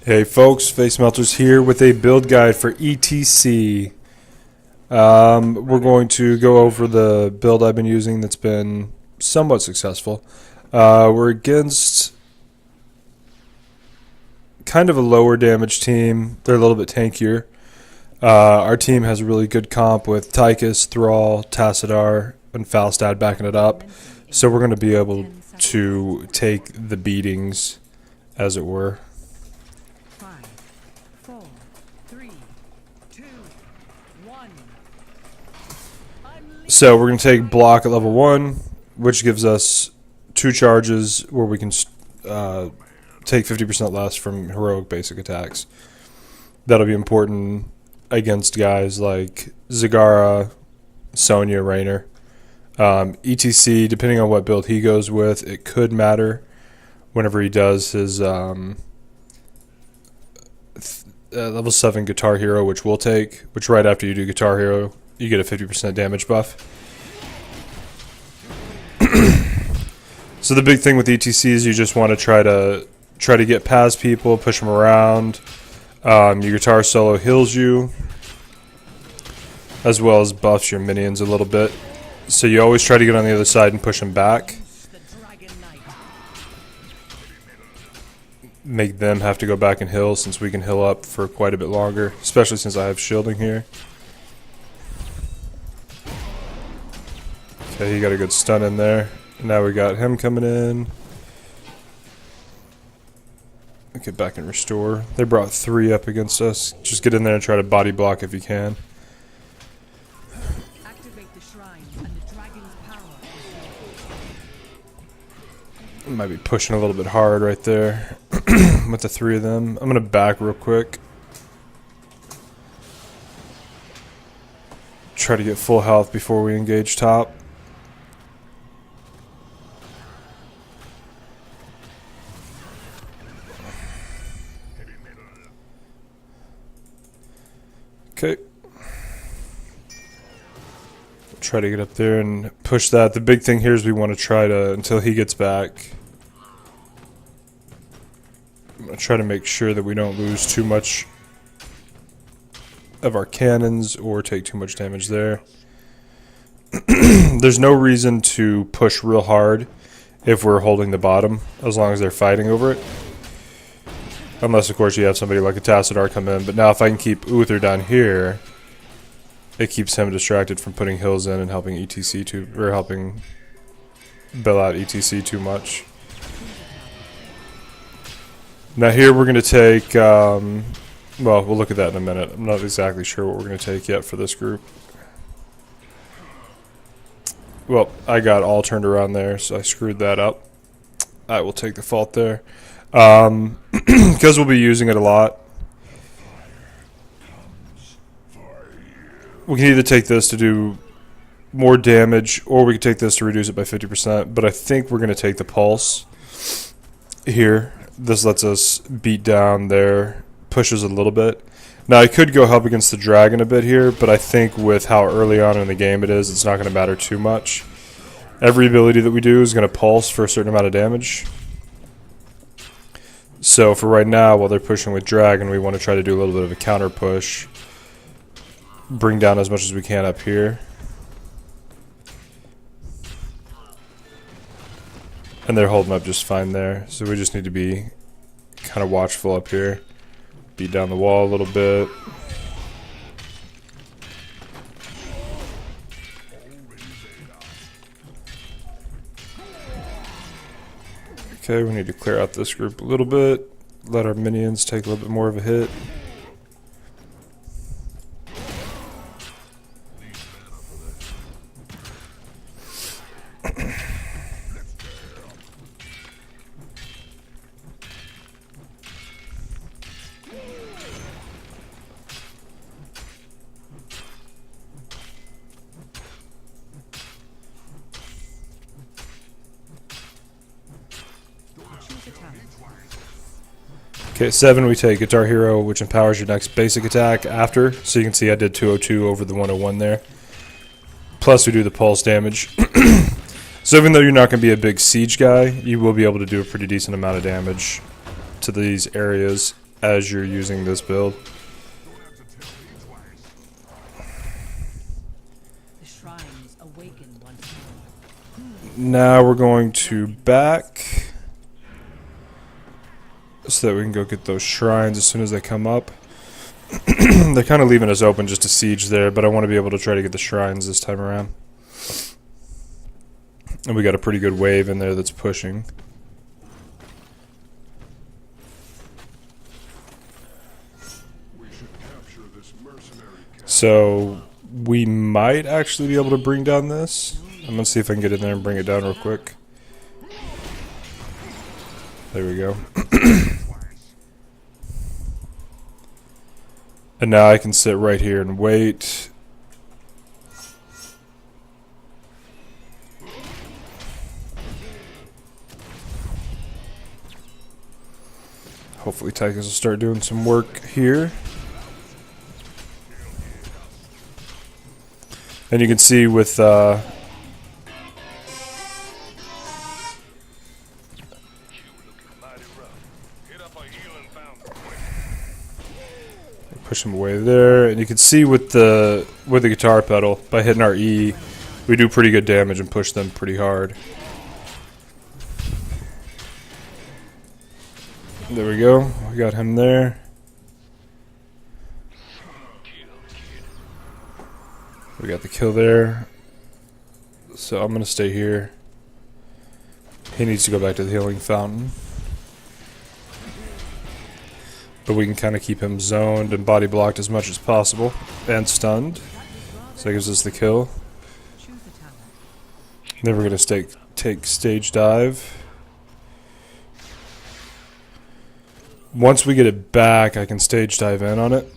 Hey folks, Face Melters here with a build guide for E.T.C. We're going to go over the build I've been using that's been somewhat successful. We're against kind of a lower damage team. They're a little bit tankier. Our team has a really good comp with Tychus, Thrall, Tassadar, and Falstad backing it up. So we're going to be able to take the beatings, as it were. 5, 4, 3, 2, 1. So we're going to take block at level 1, which gives us 2 charges where we can take 50% less from heroic basic attacks. That'll be important against guys like Zagara, Sonya, Raynor. E.T.C, depending on what build he goes with, it could matter whenever he does his level 7 Guitar Hero, which we'll take, which right after you do Guitar Hero, you get a 50% damage buff. So the big thing with E.T.C is you just want to try to get past people, push them around. Your guitar solo heals you, as well as buffs your minions a little bit. So you always try to get on the other side and push them back. Make them have to go back and heal, since we can heal up for quite a bit longer, especially since I have shielding here. Okay, he got a good stun in there. Now we got him coming in. Get back and restore. They brought 3 up against us. Just get in there and try to body block if you can. Activate the shrine and the dragon's power. Might be pushing a little bit hard right there with the 3 of them. I'm going to back real quick. Try to get full health before we engage top. Okay. Try to get up there and push that. The big thing here is we want to try to, until he gets back, I'm going to try to make sure that we don't lose too much of our cannons or take too much damage there. There's no reason to push real hard if we're holding the bottom, as long as they're fighting over it. Unless, of course, you have somebody like a Tassadar come in. But now if I can keep Uther down here, it keeps him distracted from putting hills in and helping E.T.C or helping bail out E.T.C too much. Now here we're going to take, well, we'll look at that in a minute. I'm not exactly sure what we're going to take yet for this group. Well, I got all turned around there, so I screwed that up. I will take the fault there. Because we'll be using it a lot, we can either take this to do more damage, or we can take this to reduce it by 50%, but I think we're going to take the pulse here. This lets us beat down there, pushes a little bit. Now I could go help against the dragon a bit here, but I think with how early on in the game it is, it's not going to matter too much. Every ability that we do is going to pulse for a certain amount of damage. So for right now, while they're pushing with dragon, we want to try to do a little bit of a counter push. Bring down as much as we can up here. And they're holding up just fine there. So we just need to be kind of watchful up here. Beat down the wall a little bit. Okay, we need to clear out this group a little bit. Let our minions take a little bit more of a hit. Okay, 7 we take Guitar Hero, which empowers your next basic attack after. So you can see I did 202 over the 101 there. Plus we do the pulse damage. So even though you're not going to be a big siege guy, you will be able to do a pretty decent amount of damage to these areas as you're using this build. The shrines awaken once more. Now we're going to back so that we can go get those shrines as soon as they come up. They're kind of leaving us open just to siege there, but I want to be able to try to get the shrines this time around. And we got a pretty good wave in there that's pushing. So we might actually be able to bring down this. I'm gonna see if I can get in there and bring it down real quick. There we go. And now I can sit right here and wait. Hopefully Tigers will start doing some work here. And you can see with push him away there, and you can see with the guitar pedal, by hitting our E, we do pretty good damage and push them pretty hard. There we go. We got him there. We got the kill there. So I'm going to stay here. He needs to go back to the healing fountain. But we can kind of keep him zoned and body blocked as much as possible. And stunned. So that gives us the kill. Then we're going to take stage dive. Once we get it back, I can stage dive in on it.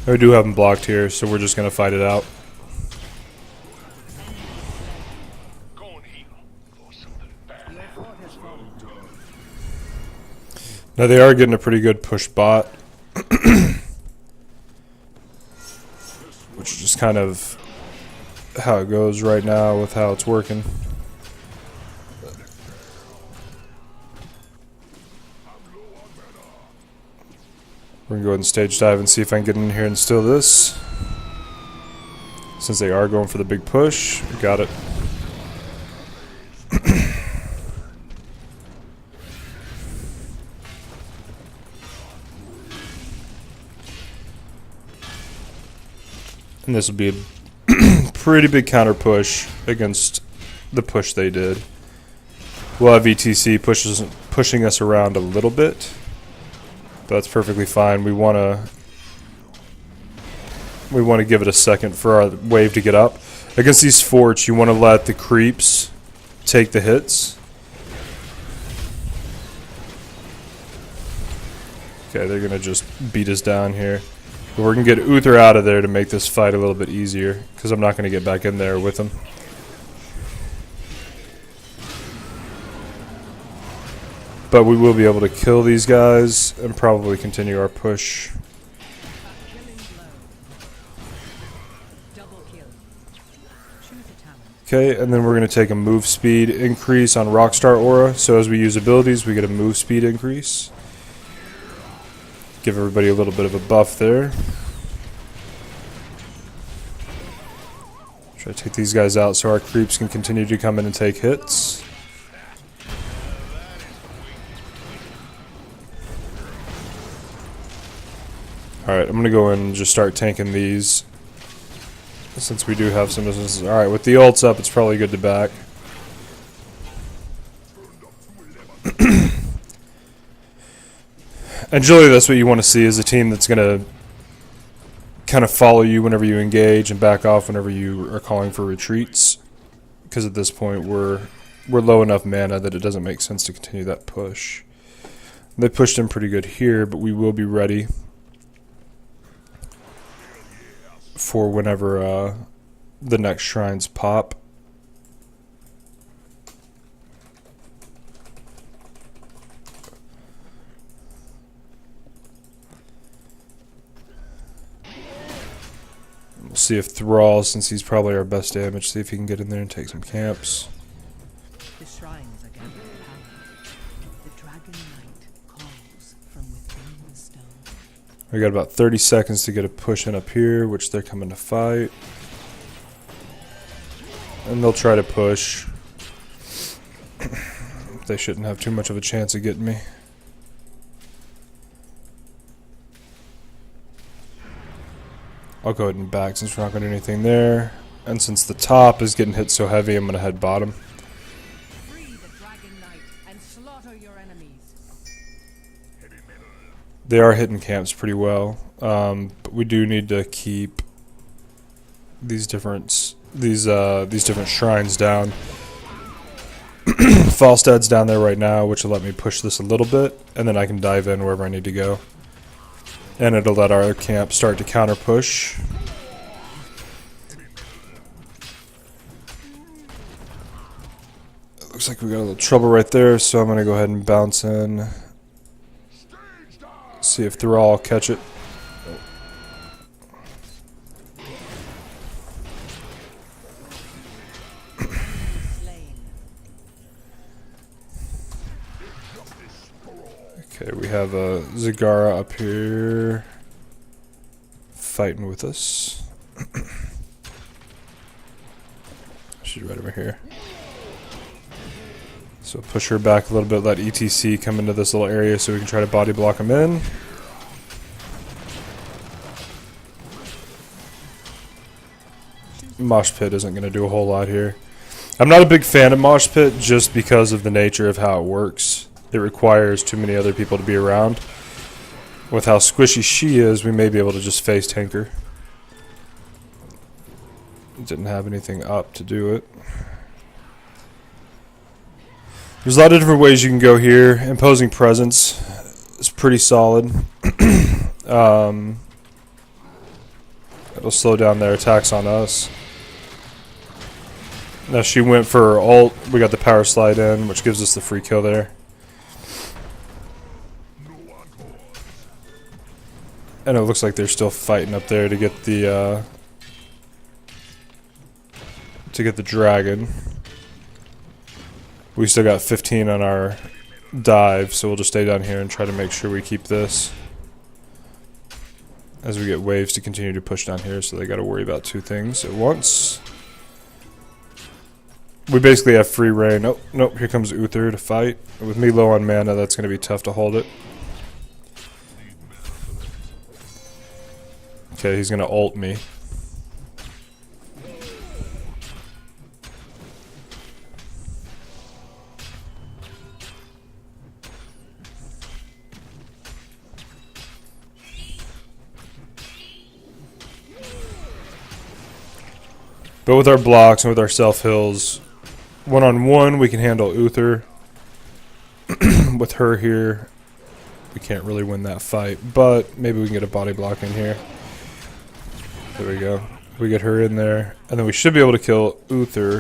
We do have them blocked here, so we're just going to fight it out. Now they are getting a pretty good push bot. Which is just kind of how it goes right now with how it's working. We're going to go ahead and stage dive and see if I can get in here and steal this. Since they are going for the big push, we got it. And this will be a pretty big counter push against the push they did. We'll have E.T.C. pushing us around a little bit. But that's perfectly fine. We want to give it a second for our wave to get up. Against these forts, you want to let the creeps take the hits. Okay, they're going to just beat us down here. But we're going to get Uther out of there to make this fight a little bit easier, because I'm not going to get back in there with him. But we will be able to kill these guys and probably continue our push. Okay, and then we're going to take a move speed increase on Rockstar Aura. So as we use abilities, we get a move speed increase. Give everybody a little bit of a buff there. Try to take these guys out so our creeps can continue to come in and take hits. Alright, I'm going to go in and just start tanking these. Since we do have some businesses. Alright, with the ults up, it's probably good to back. And generally that's what you want to see, is a team that's going to kind of follow you whenever you engage and back off whenever you are calling for retreats. Because at this point we're low enough mana that it doesn't make sense to continue that push. They pushed in pretty good here, but we will be ready for whenever the next shrines pop. See if Thrall, since he's probably our best damage, see if he can get in there and take some camps. The shrines are gathering power. The dragon knight calls from within the stone. We got about 30 seconds to get a push in up here, which they're coming to fight. And they'll try to push. They shouldn't have too much of a chance of getting me. I'll go ahead and back since we're not going to do anything there. And since the top is getting hit so heavy, I'm going to head bottom. Free the dragon knight and slaughter your enemies. They are hitting camps pretty well. But we do need to keep these different shrines down. Falstad's down there right now, which will let me push this a little bit, and then I can dive in wherever I need to go. And it'll let our camp start to counter push. Looks like we got a little trouble right there, so I'm going to go ahead and bounce in. See if Thrall catch it. Okay, we have a Zagara up here fighting with us. She's right over here. So push her back a little bit, let E.T.C come into this little area so we can try to body block him in. Mosh Pit isn't going to do a whole lot here. I'm not a big fan of Mosh Pit just because of the nature of how it works. It requires too many other people to be around. With how squishy she is, we may be able to just face tank her. Didn't have anything up to do it. There's a lot of different ways you can go here. Imposing Presence is pretty solid. It'll slow down their attacks on us. Now she went for her ult. We got the power slide in, which gives us the free kill there. And it looks like they're still fighting up there to get the dragon. We still got 15 on our dive, so we'll just stay down here and try to make sure we keep this. As we get waves to continue to push down here, so they got to worry about two things at once. We basically have free reign. Oh, nope, here comes Uther to fight. With me low on mana, that's going to be tough to hold it. Okay, he's going to ult me. But with our blocks and with our self-hills, one-on-one, we can handle Uther. With her here, we can't really win that fight, but maybe we can get a body block in here. There we go. We get her in there, and then we should be able to kill Uther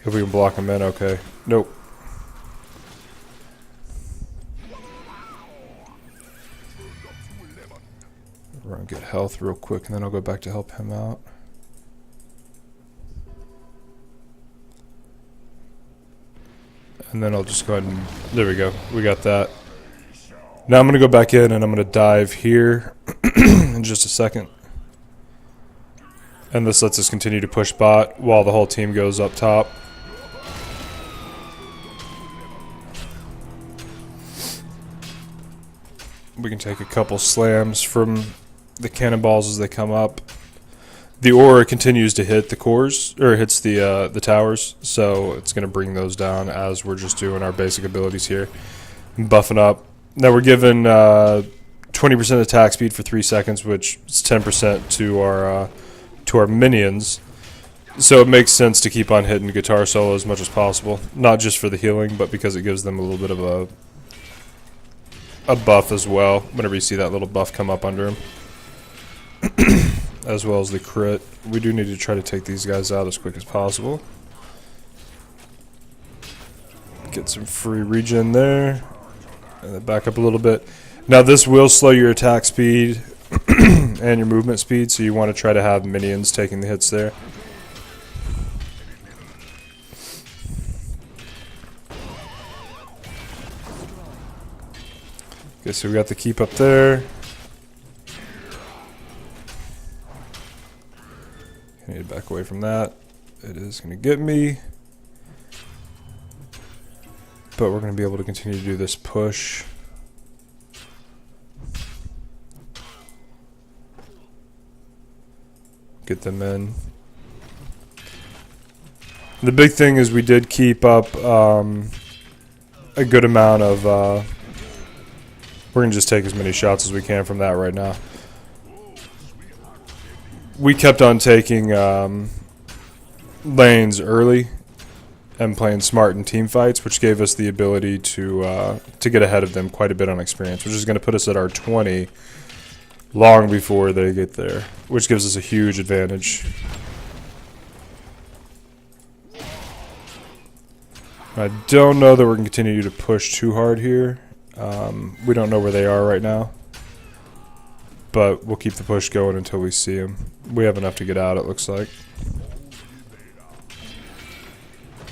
if we can block him in. Okay. Nope. We're gonna get health real quick, and then I'll go back to help him out. And then I'll just go ahead and... There we go. We got that. Now I'm going to go back in and I'm going to dive here in just a second. And this lets us continue to push bot while the whole team goes up top. We can take a couple slams from the cannonballs as they come up. The aura continues to hit the cores, or hits the towers, so it's going to bring those down as we're just doing our basic abilities here. Buffing up. Now we're given 20% attack speed for 3 seconds, which is 10% to our minions. So it makes sense to keep on hitting guitar solo as much as possible. Not just for the healing, but because it gives them a little bit of a buff as well, whenever you see that little buff come up under him. As well as the crit. We do need to try to take these guys out as quick as possible. Get some free regen there. And then back up a little bit. Now this will slow your attack speed. and your movement speed, so you want to try to have minions taking the hits there. Okay, so we got the keep up there. I need to back away from that. It is going to get me. But we're going to be able to continue to do this push. Get them in. The big thing is we did keep up a good amount of... we're going to just take as many shots as we can from that right now. We kept on taking lanes early and playing smart in team fights, which gave us the ability to get ahead of them quite a bit on experience, which is going to put us at our 20 long before they get there, which gives us a huge advantage. I don't know that we're going to continue to push too hard here. We don't know where they are right now, but we'll keep the push going until we see them. We have enough to get out, it looks like.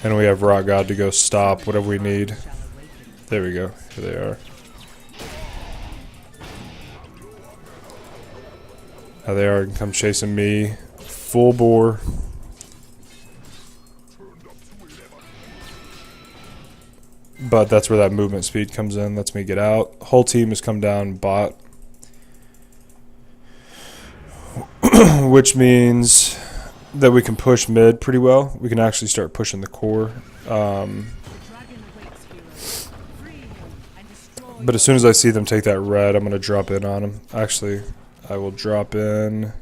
And we have Rock God to go stop whatever we need. There we go. Here they are. Now they are come chasing me full bore. But that's where that movement speed comes in. Lets me get out. Whole team has come down bot. Which means that we can push mid pretty well. We can actually start pushing the core. But as soon as I see them take that red, I'm going to drop in on them. Actually, I will drop in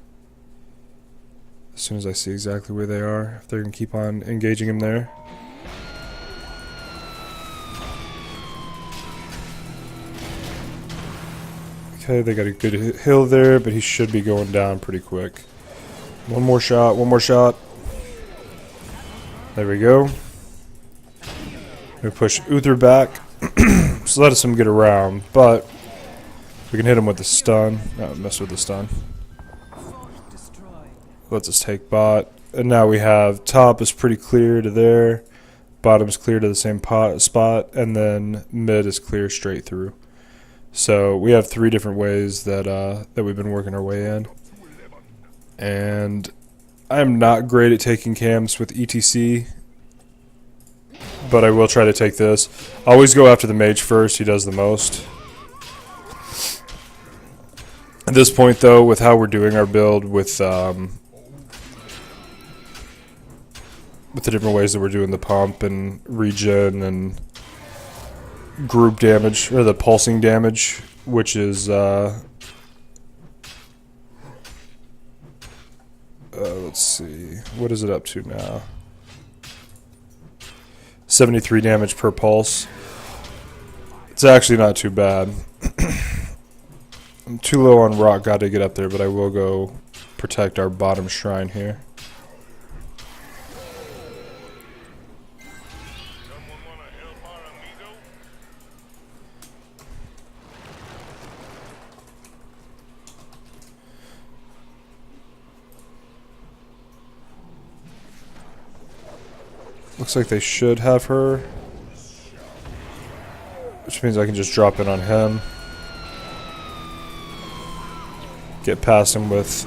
as soon as I see exactly where they are. If they're going to keep on engaging him there. Okay, they got a good hill there, but he should be going down pretty quick. One more shot, one more shot. There we go. We push Uther back. So let us him get around, but we can hit him with the stun. No, mess with the stun. Let's us take bot. And now we have top is pretty clear to there. Bottom's clear to the same spot. And then mid is clear straight through. So we have 3 different ways that that we've been working our way in. And I'm not great at taking camps with E.T.C, but I will try to take this. Always go after the mage first, he does the most. At this point though, with how we're doing our build, with the different ways that we're doing the pump and regen and group damage, or the pulsing damage, which is let's see, what is it up to now? 73 damage per pulse. It's actually not too bad. I'm too low on Rock God to get up there, but I will go protect our bottom shrine here. Looks like they should have her, which means I can just drop in on him, get past him with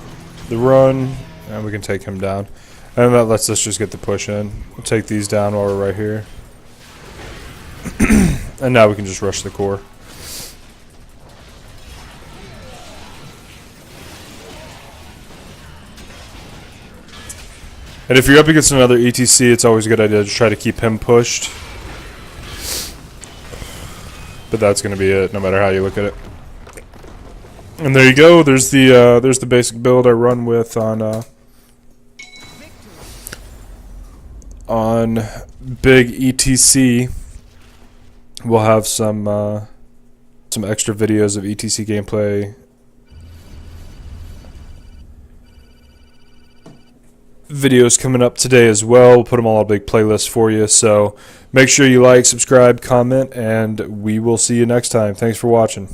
the run, and we can take him down. And that lets us just get the push in. We'll take these down while we're right here. And now we can just rush the core. And if you're up against another E.T.C, it's always a good idea to try to keep him pushed. But that's going to be it, no matter how you look at it. And there you go. There's the basic build I run with on big E.T.C. We'll have some extra videos of E.T.C gameplay. Videos coming up today as well. We'll put them all on a big playlist for you. So make sure you like, subscribe, comment, and we will see you next time. Thanks for watching.